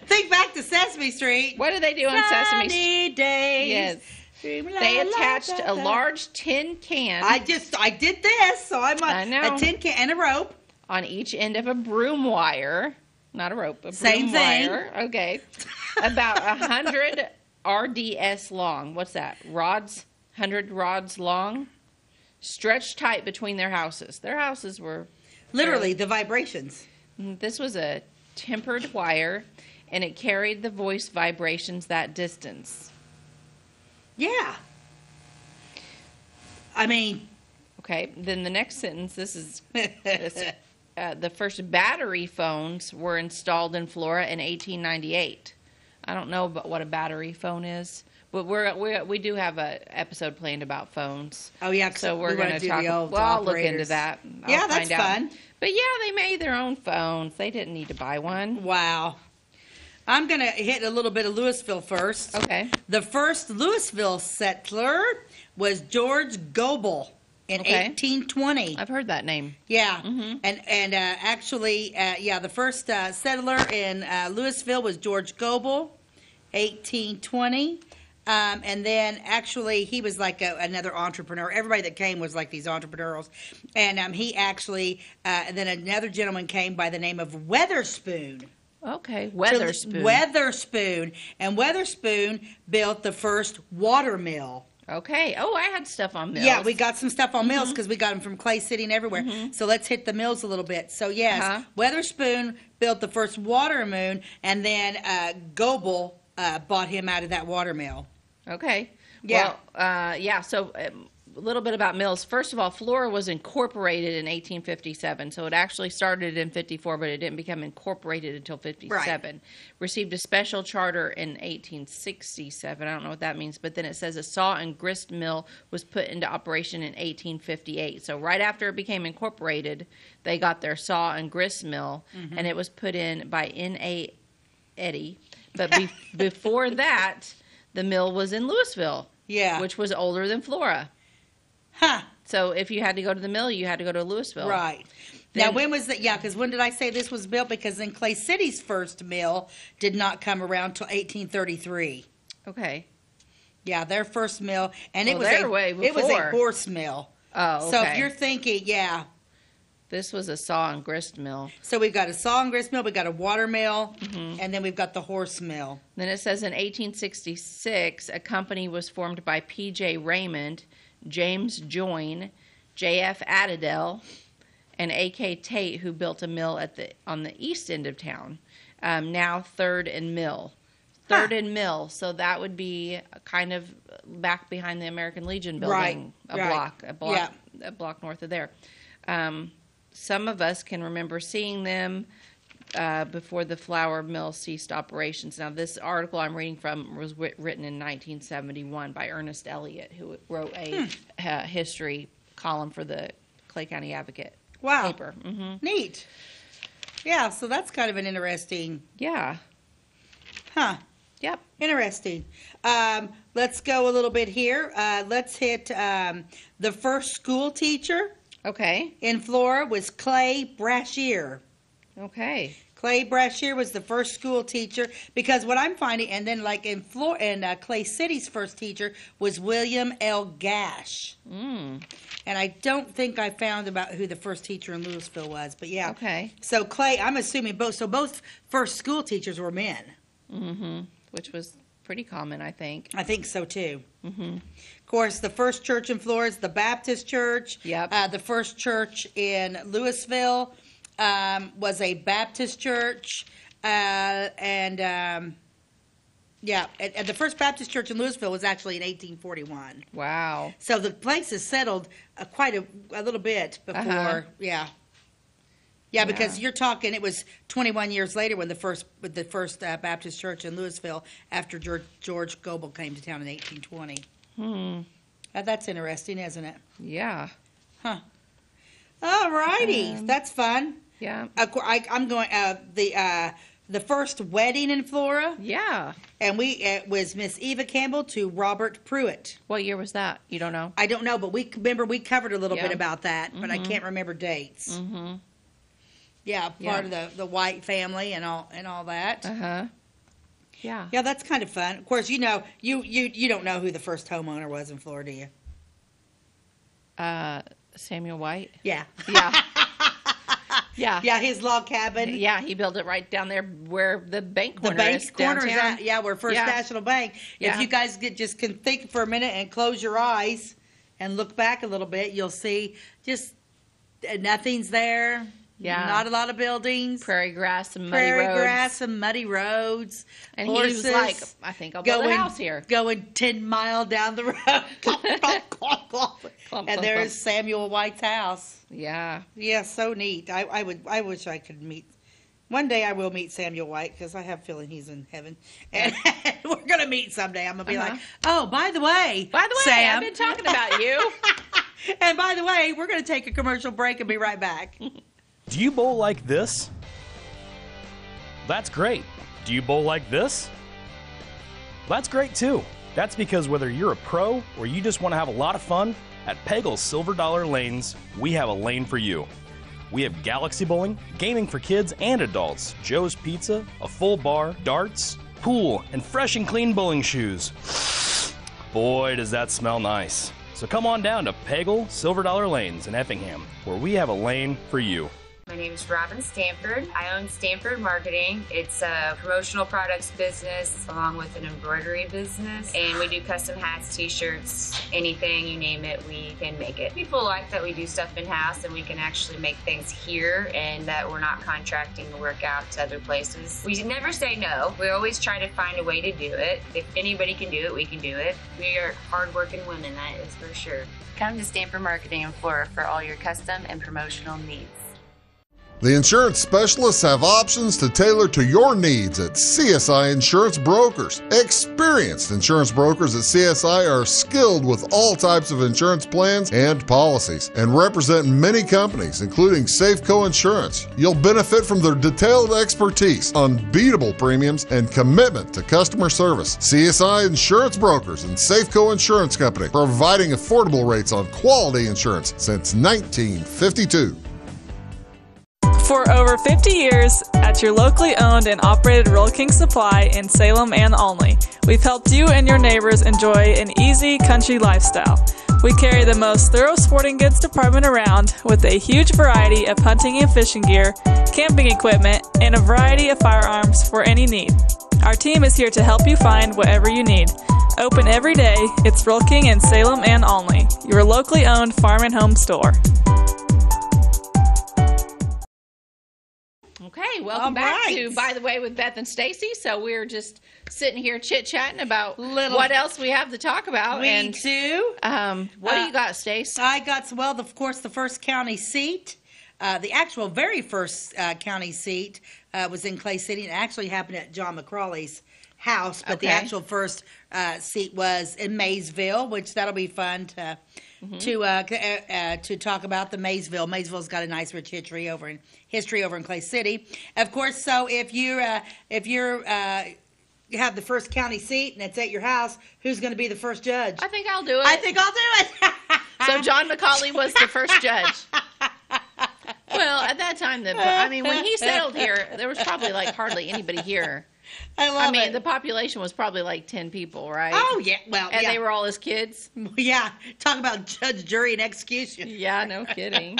think back to Sesame Street. What did they do on Sesame Street? Sunny days. Yes. They attached a large tin can. I did this, so I'm a tin can and a rope on each end of a broom wire. Not a rope, a broom wire. Okay. About 100 RDS long. What's that? 100 rods long, stretched tight between their houses. Their houses were literally the vibrations. This was a tempered wire, and it carried the voice vibrations that distance. Yeah. I mean. Okay, then the next sentence, this is the first battery phones were installed in Flora in 1898. I don't know about what a battery phone is. But we do have an episode planned about phones. Oh, yeah. So we're going to talk. I'll look into that. Yeah, that's fun. But yeah, they made their own phones. They didn't need to buy one. Wow. I'm going to hit a little bit of Louisville first. Okay. The first Louisville settler was George Goebel in 1820. I've heard that name. Yeah. Mm-hmm. And actually, the first settler in Louisville was George Goebel, 1820. And then actually he was like another entrepreneur. Everybody that came was like these entrepreneurs. And he actually, and then another gentleman came by the name of Weatherspoon. Okay, Weatherspoon. Weatherspoon. And Weatherspoon built the first water mill. Okay. Oh, I had stuff on mills. Yeah, we got some stuff on mills because we got them from Clay City and everywhere. Mm-hmm. So let's hit the mills a little bit. So yes, Weatherspoon built the first water moon, and then Goebel bought him out of that water mill. Okay. Yeah. Well, so a little bit about mills. First of all, Flora was incorporated in 1857. So it actually started in 54, but it didn't become incorporated until 57. Right. Received a special charter in 1867. I don't know what that means, but then it says a saw and grist mill was put into operation in 1858. So right after it became incorporated, they got their saw and grist mill, and it was put in by N.A. Eddy. But before that, the mill was in Louisville, which was older than Flora. Huh. So if you had to go to the mill, you had to go to Louisville. Right. Now, when was that? Yeah, because when did I say this was built? Because then Clay City's first mill did not come around till 1833. Okay. Yeah, their first mill, and it was way before. a horse mill. Oh, okay. So if you're thinking, This was a saw and grist mill. So we've got a saw and grist mill, we've got a water mill, and then we've got the horse mill. Then it says in 1866, a company was formed by P.J. Raymond, James Joyne, J.F. Adadell, and A.K. Tate, who built a mill on the east end of town, now Third and Mill. Third and Mill, so that would be kind of back behind the American Legion building, a block north of there. Some of us can remember seeing them before the flour mill ceased operations. Now, this article I'm reading from was written in 1971 by Ernest Elliott, who wrote a history column for the Clay County Advocate paper. Neat. Yeah, so that's kind of an interesting... Yeah. Huh. Yep. Interesting. Let's go a little bit here. Let's hit the first school teacher. Okay. In Flora was Clay Brashear. Okay. Clay Brashear was the first school teacher, because what I'm finding, and then like in Clay City's first teacher was William L. Gash. And I don't think I found about who the first teacher in Louisville was, but yeah. Okay. So Clay, I'm assuming both first school teachers were men. Which was pretty common, I think. I think so too. Of course, the first church in Florida is the Baptist Church. Yep. The first church in Louisville was a Baptist church, and the first Baptist church in Louisville was actually in 1841. Wow. So the place has settled quite a little bit before. Yeah, because you're talking, it was 21 years later when the first Baptist church in Louisville, after George Goebel came to town in 1820. That's interesting, isn't it? Yeah. Huh. All righty. That's fun. Yeah. I'm going, the first wedding in Flora. Yeah. And it was Miss Eva Campbell to Robert Pruitt. What year was that? You don't know? I don't know, but we covered a little bit about that, but I can't remember dates. Yeah, part of the White family and all that. Yeah. Yeah, that's kind of fun. Of course, you don't know who the first homeowner was in Florida, do you? Samuel White. Yeah. Yeah. Yeah, his log cabin. Yeah, he built it right down there where the bank corner is. The bank corner is at, where First National Bank. Yeah. If you guys can think for a minute and close your eyes and look back a little bit, you'll see just nothing's there. Yeah. Not a lot of buildings. Prairie grass and muddy roads. And horses. He was like, I think I'll build a house here. Going 10 miles down the road. And there's Samuel White's house. Yeah. Yeah, so neat. I wish I could meet. One day I will meet Samuel White, because I have a feeling he's in heaven. And we're going to meet someday. I'm going to be like, oh, by the way, Sam, I've been talking about you. And by the way, we're going to take a commercial break and be right back. Do you bowl like this? That's great. Do you bowl like this? That's great too. That's because whether you're a pro or you just want to have a lot of fun, at Pegel's Silver Dollar Lanes, we have a lane for you. We have galaxy bowling, gaming for kids and adults, Joe's Pizza, a full bar, darts, pool, and fresh and clean bowling shoes. Boy, does that smell nice. So come on down to Pegel Silver Dollar Lanes in Effingham, where we have a lane for you. My name is Robin Stanford. I own Stanford Marketing. It's a promotional products business along with an embroidery business. And we do custom hats, t-shirts, anything, you name it, we can make it. People like that we do stuff in-house and we can actually make things here and that we're not contracting the work out to other places. We never say no. We always try to find a way to do it. If anybody can do it, we can do it. We are hardworking women, that is for sure. Come to Stanford Marketing in Flora for all your custom and promotional needs. The insurance specialists have options to tailor to your needs at CSI Insurance Brokers. Experienced insurance brokers at CSI are skilled with all types of insurance plans and policies and represent many companies, including Safeco Insurance. You'll benefit from their detailed expertise, unbeatable premiums, and commitment to customer service. CSI Insurance Brokers and Safeco Insurance Company, providing affordable rates on quality insurance since 1952. For over 50 years, at your locally owned and operated Roll King Supply in Salem and Olney, we've helped you and your neighbors enjoy an easy country lifestyle. We carry the most thorough sporting goods department around with a huge variety of hunting and fishing gear, camping equipment, and a variety of firearms for any need. Our team is here to help you find whatever you need. Open every day, it's Roll King in Salem and Olney, your locally owned farm and home store. Okay, welcome back to By the Way with Beth and Stacey. So we're just sitting here chit-chatting about what else we have to talk about. We too. What do you got, Stace? I got, well, of course, the first county seat. The actual very first county seat was in Clay City. It actually happened at John McCrawley's house, but the actual first seat was in Maysville, which that'll be fun to talk about the Maysville. Maysville's got a nice rich history over in Clay City, of course. So if you have the first county seat and it's at your house, who's going to be the first judge? I think I'll do it. I think I'll do it. So John McCauley was the first judge. Well, at that time, when he settled here, there was probably like hardly anybody here. I mean, the population was probably like 10 people, right? Oh, yeah. Well, and they were all his kids? Yeah. Talk about judge, jury, and execution. Yeah, no kidding.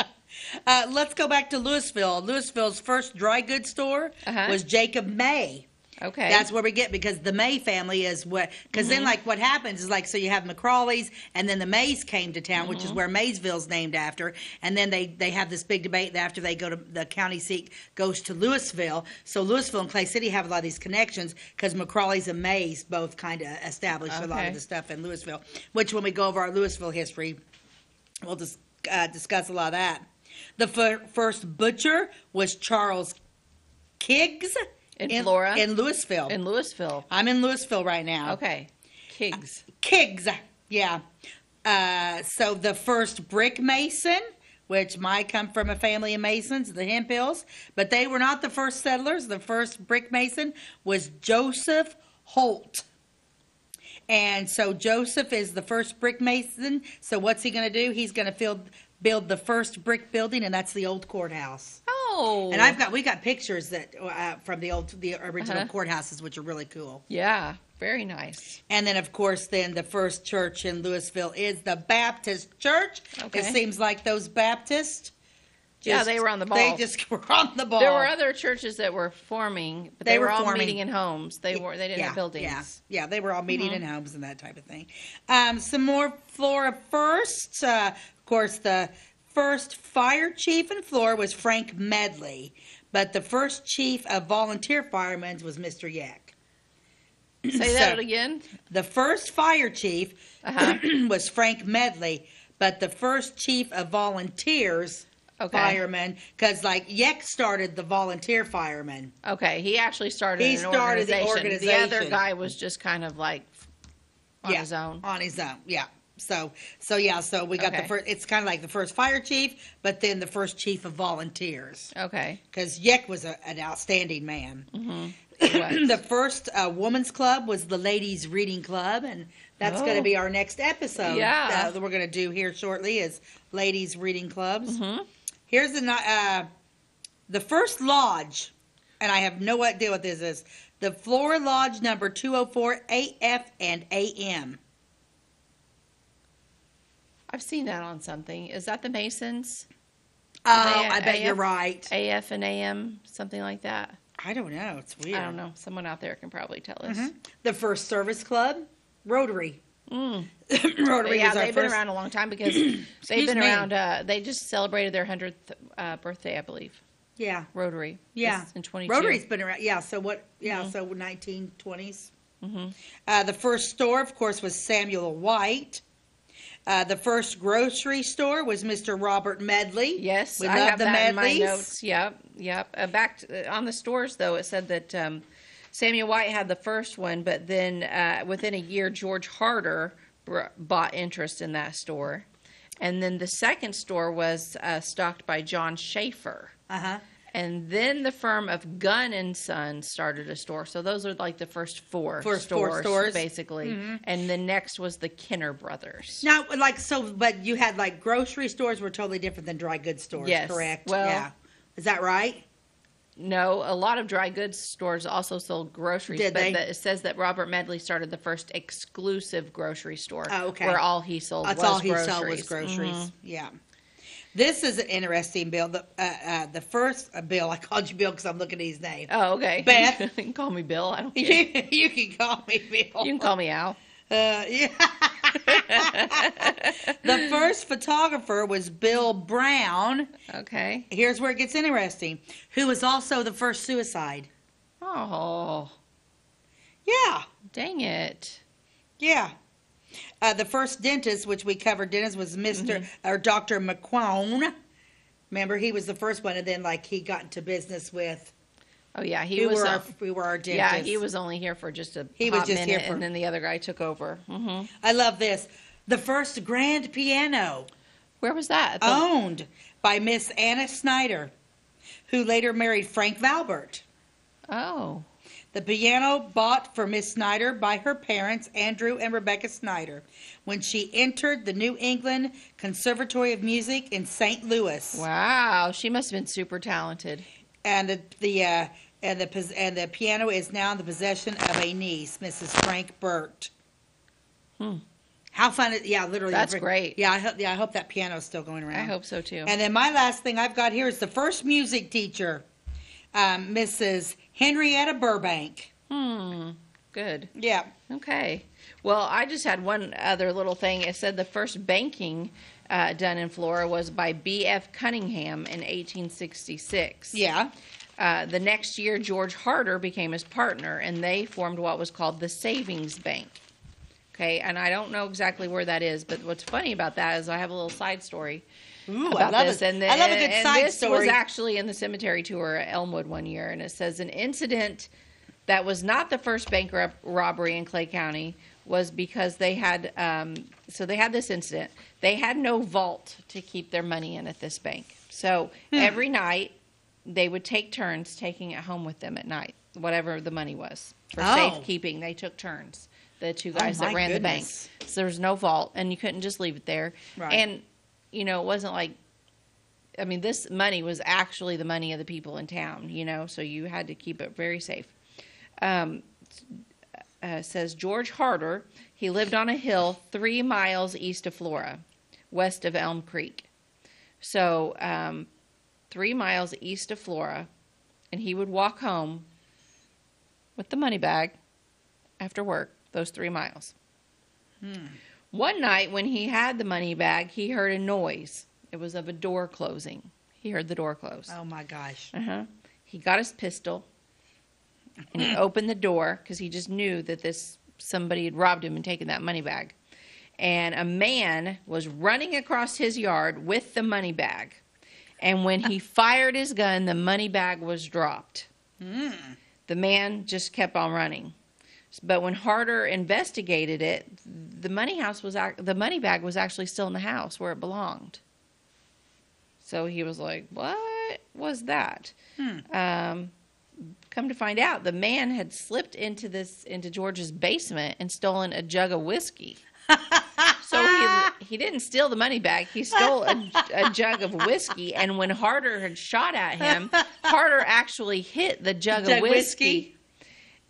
Let's go back to Louisville. Louisville's first dry goods store was Jacob May. Okay. That's where we get, because the May family is what, because then like what happens is like, so you have McCrawley's and then the Mays came to town, which is where Maysville's named after. And then they have this big debate after they go to the county seat goes to Louisville. So Louisville and Clay City have a lot of these connections because McCrawley's and Mays both kind of established a lot of the stuff in Louisville, which when we go over our Louisville history, we'll just discuss a lot of that. The first butcher was Charles Kiggs. In Flora? In Louisville. In Louisville. I'm in Louisville right now. Okay. Kiggs. Kiggs, yeah. So the first brick mason, which might come from a family of masons, the Hemphills, but they were not the first settlers. The first brick mason was Joseph Holt. And so Joseph is the first brick mason. So what's he going to do? He's going to build the first brick building, and that's the old courthouse. Oh. And we got pictures that from the original courthouses, which are really cool. Yeah, very nice. And then, of course, the first church in Louisville is the Baptist Church. Okay. It seems like those Baptists. They were on the ball. They just were on the ball. There were other churches that were forming, but they were all meeting in homes. They didn't have buildings. Yeah, they were all meeting in homes and that type of thing. Some more Flora firsts. Of course, the first fire chief in Flora was Frank Medley, but the first chief of volunteer firemen was Mr. Yeck. Say that again. The first fire chief was Frank Medley, but the first chief of volunteers firemen, because like Yeck started the volunteer firemen. Okay, he actually started an organization. The organization. The other guy was just kind of like on his own. On his own, yeah. So we got the first. It's kind of like the first fire chief, but then the first chief of volunteers. Okay. Because Yeck was an outstanding man. The first women's club was the Ladies Reading Club, and that's going to be our next episode. Yeah. That we're going to do here shortly is Ladies Reading Clubs. Here's the first lodge, and I have no idea what this is. The Flora Lodge number 204 AF and AM. I've seen that on something. Is that the Masons? I bet you're right. AF and AM, something like that. I don't know. It's weird. I don't know. Someone out there can probably tell us. The first service club, Rotary. Rotary. Yeah, they've been around a long time because they've been around. They just celebrated their 100th birthday, I believe. Yeah. Rotary. Yeah. In 22. Rotary's been around. Yeah. So what? Yeah. So 1920s. The first store, of course, was Samuel White. The first grocery store was Mr. Robert Medley. Yes, we I love have the that Medleys. in my notes. Yep. Back on the stores, though, it said that Samuel White had the first one, but then within a year, George Harder bought interest in that store. And then the second store was stocked by John Schaefer. And then the firm of Gunn and Son started a store. So those are like the first four stores, basically. And the next was the Kenner Brothers. Now, but you had like grocery stores were totally different than dry goods stores, correct? Well, Is that right? No, a lot of dry goods stores also sold groceries. Did they? It says that Robert Medley started the first exclusive grocery store. Oh, okay. Where all he sold That's was all he groceries. sold was groceries. Mhm. Yeah. This is an interesting bill. The first Bill, I called you Bill because I'm looking at his name. Oh, okay. Beth. You can call me Bill. I don't care. You can call me Bill. You can call me Al. Yeah. The first photographer was Bill Brown. Okay. Here's where it gets interesting. Who was also the first suicide. Oh. Yeah. Dang it. Yeah. The first dentist, which we covered, dentist, was or Dr. McQuone. Remember, he was the first one, and then he got into business with. Oh yeah, we were our dentist. Yeah, he was only here for just a minute, and then the other guy took over. Mm-hmm. I love this. The first grand piano. Where was that? Owned by Miss Anna Snyder, who later married Frank Valbert. Oh. The piano bought for Miss Snyder by her parents, Andrew and Rebecca Snyder, when she entered the New England Conservatory of Music in St. Louis. Wow, she must have been super talented. And the piano is now in the possession of a niece, Mrs. Frank Burt. How fun! Literally. That's great. Yeah, I hope that piano's still going around. I hope so too. And then my last thing I've got here is the first music teacher, Mrs. Henrietta Burbank. Good. Yeah. Okay. Well, I just had one other little thing. It said the first banking done in Flora was by B.F. Cunningham in 1866. Yeah. The next year, George Harder became his partner, and they formed what was called the Savings Bank. Okay, and I don't know exactly where that is, but what's funny about that is I have a little side story about this. I love a good side story. This was actually in the cemetery tour at Elmwood one year, and it says an incident that was not the first bank robbery in Clay County was because they had, they had this incident. They had no vault to keep their money in at this bank. So every night, they would take turns taking it home with them at night, whatever the money was. For safekeeping, they took turns. The two guys that ran the bank. So there was no vault, and you couldn't just leave it there. Right. And, it wasn't like, this money was actually the money of the people in town, so you had to keep it very safe. Says George Harder, he lived on a hill 3 miles east of Flora, west of Elm Creek. So 3 miles east of Flora, and he would walk home with the money bag after work, those 3 miles. One night when he had the money bag, he heard a noise. It was of a door closing. He heard the door close. Oh, my gosh. He got his pistol, and he opened the door because he just knew that somebody had robbed him and taken that money bag. And a man was running across his yard with the money bag. And when he fired his gun, the money bag was dropped. The man just kept on running. But when Harder investigated it, the money bag was actually still in the house where it belonged. So he was like, "What was that?" Come to find out, the man had slipped into George's basement and stolen a jug of whiskey. So he didn't steal the money bag. He stole a jug of whiskey. And when Harder had shot at him, Harder actually hit the jug of whiskey.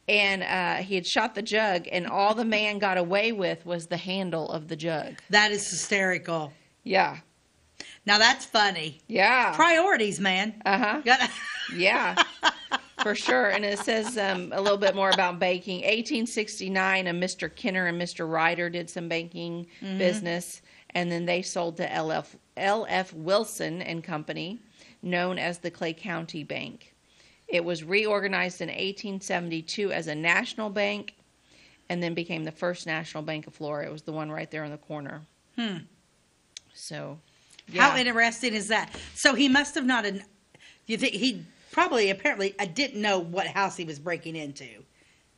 And he had shot the jug, and all the man got away with was the handle of the jug. That is hysterical. Yeah. Now that's funny. Yeah. Priorities, man. Yeah. For sure. And it says a little bit more about banking. 1869, a Mr. Kinner and Mr. Ryder did some banking business, and then they sold to L.F. Wilson and Company, known as the Clay County Bank. It was reorganized in 1872 as a national bank, and then became the first national bank of Florida. It was the one right there in the corner. So, yeah. How interesting is that? So he must have not. You think he apparently didn't know what house he was breaking into,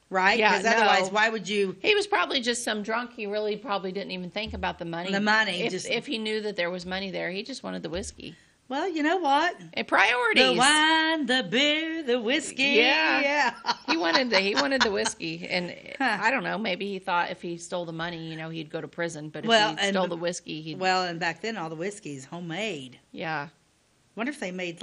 right? Yeah. Because otherwise, why would you? He was probably just some drunk. He really probably didn't even think about the money. If he knew that there was money there, he just wanted the whiskey. Well, you know what? And priorities. The wine, the beer, the whiskey. Yeah. He wanted the whiskey, and I don't know. Maybe he thought if he stole the money, he'd go to prison. But if he stole the whiskey, and back then all the whiskey's homemade. Yeah. Wonder if they made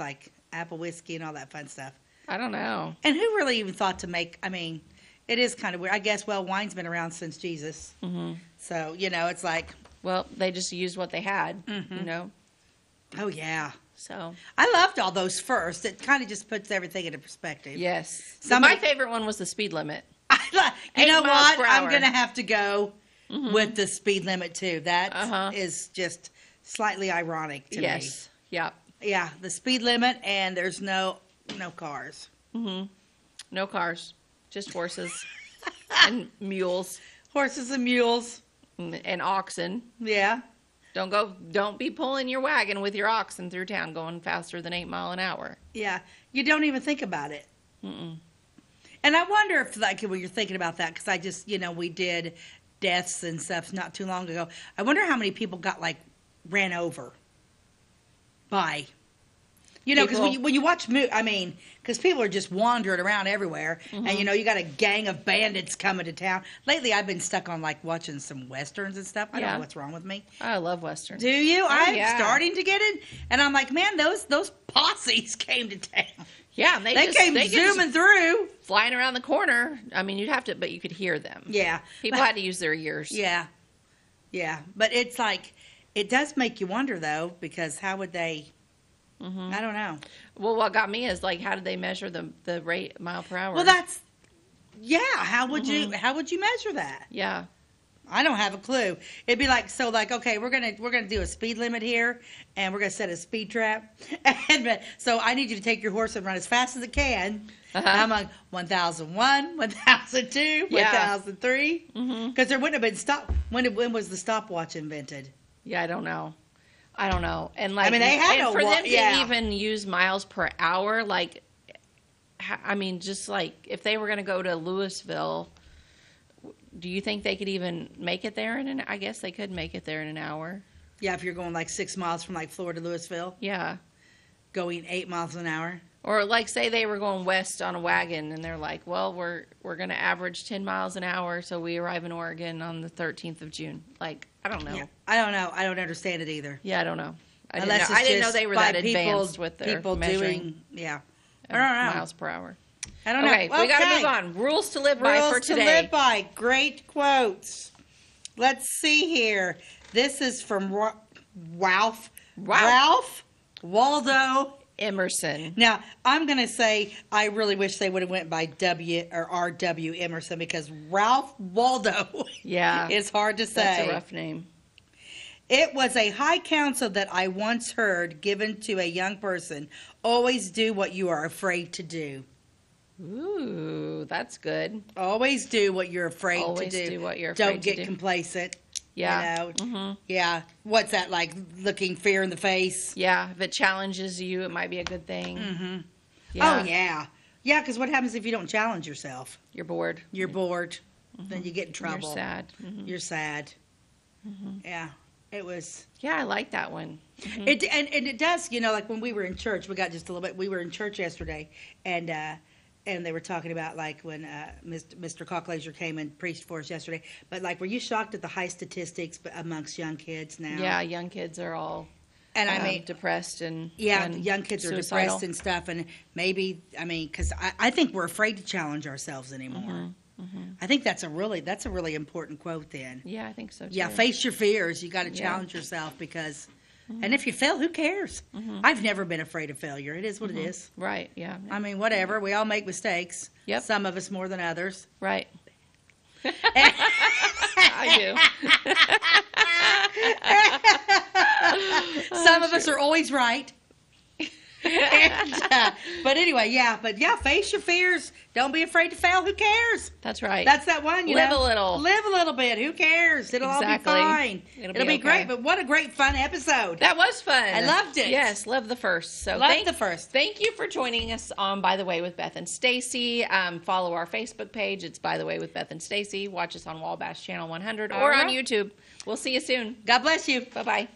apple whiskey and all that fun stuff. I don't know. And who really even thought to make, I mean, it is kind of weird. I guess, well, wine's been around since Jesus. Mm-hmm. So, you know, it's like. Well, they just used what they had, Mm-hmm. you know. Oh, yeah. So. I loved all those first. It kind of just puts everything into perspective. Yes. Somebody, my favorite one was the speed limit. You know what? I'm hour. going to have to go Mm-hmm. with the speed limit, too. That is just slightly ironic to me. Yes. Yeah. Yeah, the speed limit, and there's no cars. Mm-hmm. No cars. Just horses and mules. Horses and mules. And oxen. Yeah. Don't be pulling your wagon with your oxen through town going faster than 8 miles an hour. Yeah. You don't even think about it. Mm-mm. And I wonder if, like, when you're thinking about that, because I just, you know, we did deaths and stuff not too long ago. I wonder how many people got, like, ran over by. You know, because when you watch, I mean, because people are just wandering around everywhere, and you know, you got a gang of bandits coming to town. Lately, I've been stuck on like watching some westerns and stuff. I don't know what's wrong with me. I love westerns. Do you? Oh, I'm starting to get it, and I'm like, man, those posses came to town. Yeah, they came zooming through, flying around the corner. I mean, you'd have to, but you could hear them. Yeah, people had to use their ears. Yeah, but it's like it does make you wonder though, because how would they? Mm-hmm. I don't know. Well, what got me is like, how did they measure the rate mile per hour? Well, that's how would you measure that? Yeah, I don't have a clue. It'd be like okay, we're gonna do a speed limit here, and we're gonna set a speed trap, and so I need you to take your horse and run as fast as it can. I'm like 1001, 1002, 1003, because there wouldn't have been stop. When was the stopwatch invented? Yeah, I don't know. And like, I mean, they had for them to even use miles per hour, like, I mean, just like if they were going to go to Louisville, do you think they could even make it there I guess they could make it there in an hour. Yeah, if you're going like 6 miles from like Florida to Louisville. Yeah. Going 8 miles an hour. Or like say they were going west on a wagon and they're like, well, we're going to average 10 miles an hour, so we arrive in Oregon on the 13th of June. Like, I don't know. Yeah, I don't know. I don't understand it either. Yeah, I don't know. I Unless didn't know they were that advanced with their people measuring I don't know. miles per hour. I don't know. Okay, we got to move on. Rules to live by for today. Rules to live by. Great quotes. Let's see here. This is from Ralph Waldo Emerson. Now, I'm going to say I really wish they would have went by W or R.W. Emerson, because Ralph Waldo is hard to say. That's a rough name. It was a high counsel that I once heard given to a young person. Always do what you are afraid to do. Ooh, that's good. Always do what you're afraid to do. Always do what you're afraid to do. Don't get complacent. Yeah. You know? Yeah. What's that like? Looking fear in the face? Yeah. If it challenges you, it might be a good thing. Mm-hmm. Yeah. Oh, yeah. Yeah, because what happens if you don't challenge yourself? You're bored. You're bored. Then you get in trouble. You're sad. You're sad. Yeah. It was. Yeah, I like that one. It and it does, you know, like when we were in church, we got just a little bit. We were in church yesterday, and they were talking about like when Mr. Cocklaser came and preached for us yesterday. But like, were you shocked at the high statistics amongst young kids now? Yeah, young kids are all and I mean depressed and young kids are suicidal. depressed and stuff. And maybe because I think we're afraid to challenge ourselves anymore. I think that's a really important quote. Then I think so too. Yeah, face your fears. You got to challenge yourself because. And if you fail, who cares? I've never been afraid of failure. It is what it is. Right, yeah. I mean, whatever. We all make mistakes. Yep. Some of us more than others. Right. I do. Some of us are always right. But anyway, face your fears. Don't be afraid to fail. Who cares? That's right. That's that one. Live a little. Live a little bit. Who cares? It'll all be fine. It'll be great. But what a great fun episode. That was fun. I loved it. Yes, love the first. So Thank you for joining us on By the Way with Beth and Stacey. Follow our Facebook page. It's By the Way with Beth and Stacey. Watch us on Wabash Channel 100 or on YouTube. We'll see you soon. God bless you. Bye-bye.